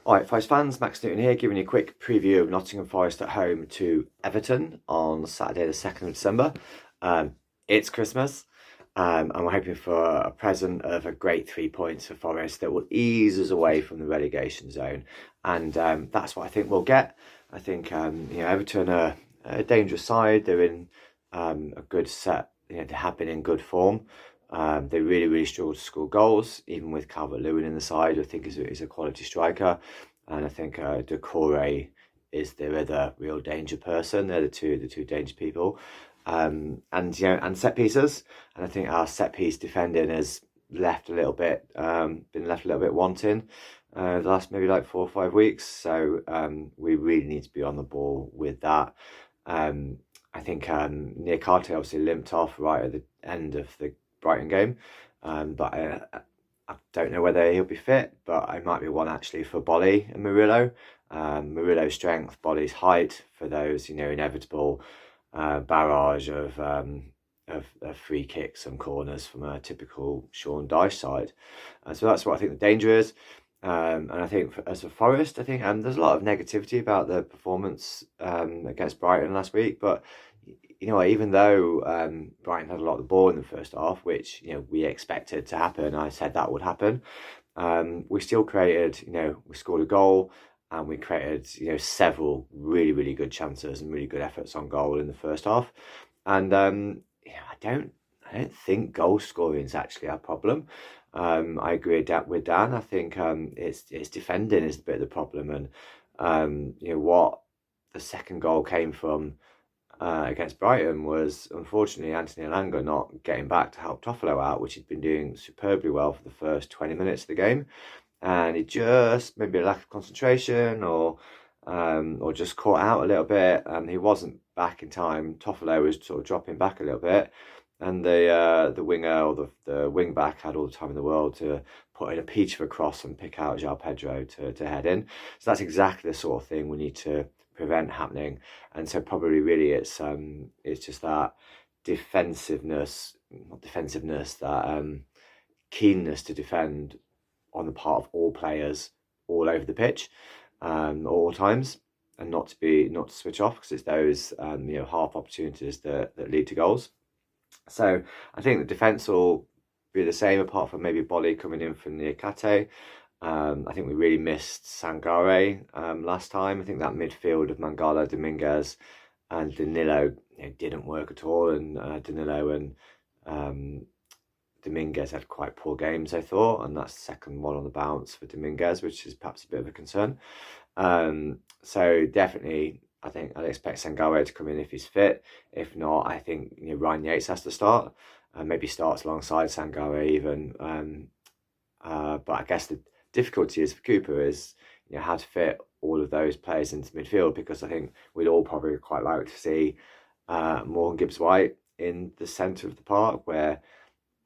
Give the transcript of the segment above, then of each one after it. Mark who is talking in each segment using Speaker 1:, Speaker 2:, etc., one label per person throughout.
Speaker 1: Alright, Forest fans, Max Newton here, giving you a quick preview of Nottingham Forest at home to Everton on Saturday the 2nd of December. It's Christmas, and we're hoping for a present of a great 3 points for Forest that will ease us away from the relegation zone, and that's what I think we'll get. I think Everton are a dangerous side. They're in a good set. They have been in good form. They really struggle to score goals, even with Calvert-Lewin in the side. I think is a quality striker, and I think Decore is the other real danger person. They're the two danger people, and set pieces. And I think our set piece defending has left a little bit, been left a little bit wanting the last maybe like 4 or 5 weeks. So we really need to be on the ball with that. I think Niakate obviously limped off right at the end of the Brighton game, but I don't know whether he'll be fit, but I might be one actually for Bolly and Murillo. Murillo's strength, Bolly's height for those inevitable barrage of free kicks and corners from a typical Sean Dyche side. So that's what I think the danger is. And I think as a Forest, I think there's a lot of negativity about the performance against Brighton last week. But even though Brighton had a lot of the ball in the first half, which we expected to happen, I said that would happen. We still created, we scored a goal, and we created several really good chances and really good efforts on goal in the first half. And I don't think goal scoring is actually our problem. I agree with Dan. I think it's defending is a bit of the problem, and what the second goal came from against Brighton was unfortunately Anthony Elanga not getting back to help Toffolo out, which he'd been doing superbly well for the first 20 minutes of the game, and he just maybe a lack of concentration or just caught out a little bit, and he wasn't back in time. Toffolo was sort of dropping back a little bit, and the winger or the wing back had all the time in the world to put in a peach of a cross and pick out João Pedro to head in. So that's exactly the sort of thing we need to prevent happening. And so probably really it's just that that keenness to defend on the part of all players all over the pitch, all times, and not to switch off, because it's those half opportunities that lead to goals. So I think the defence will be the same, apart from maybe Bolly coming in from Niakate. I think we really missed Sangare last time. I think that midfield of Mangala, Dominguez and Danilo didn't work at all, and Danilo and Dominguez had quite poor games, I thought, and that's the second one on the bounce for Dominguez, which is perhaps a bit of a concern. So definitely I think I'd expect Sangare to come in if he's fit. If not, I think Ryan Yates has to start. Maybe starts alongside Sangare even. But I guess the difficulty is for Cooper is how to fit all of those players into midfield, because I think we'd all probably quite like to see Morgan Gibbs-White in the centre of the park, where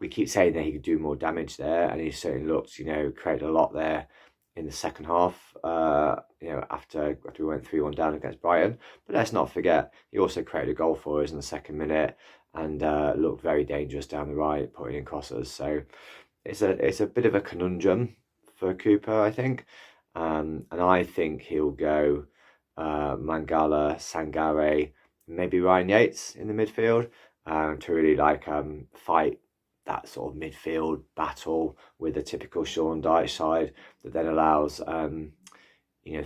Speaker 1: we keep saying that he could do more damage there, and he certainly looked, created a lot there in the second half, after we went 3-1 down against Brighton. But let's not forget, he also created a goal for us in the second minute, and looked very dangerous down the right, putting in crosses. So it's a bit of a conundrum for Cooper, I think. And I think he'll go Mangala, Sangare, maybe Ryan Yates in the midfield, to really fight that sort of midfield battle with a typical Sean Dyche side that then allows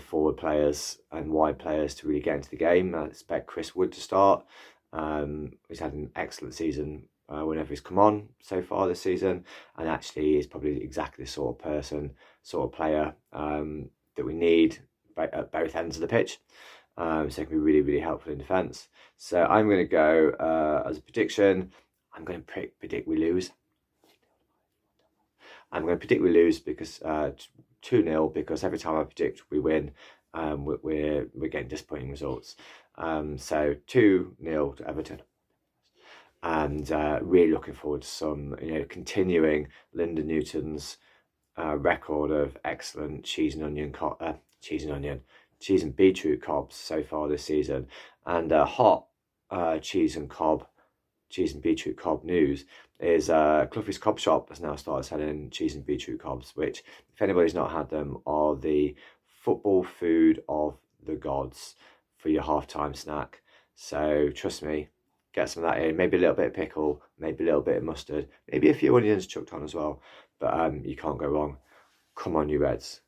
Speaker 1: forward players and wide players to really get into the game. I expect Chris Wood to start. He's had an excellent season whenever he's come on so far this season, and actually is probably exactly the sort of player that we need at both ends of the pitch. So it can be really helpful in defence. So I'm going to go as a prediction. I'm going to predict we lose. I'm going to predict we lose because 2-0, because every time I predict we win, we're getting disappointing results. So 2-0 to Everton. And really looking forward to some, continuing Lyndon Newton's record of excellent cheese and beetroot cobs so far this season, and hot cheese and beetroot cob news is Cloughie's Cob Shop has now started selling cheese and beetroot cobs, which, if anybody's not had them, are the football food of the gods for your half-time snack. So trust me, get some of that in. Maybe a little bit of pickle, maybe a little bit of mustard, maybe a few onions chucked on as well. But you can't go wrong. Come on, you Reds.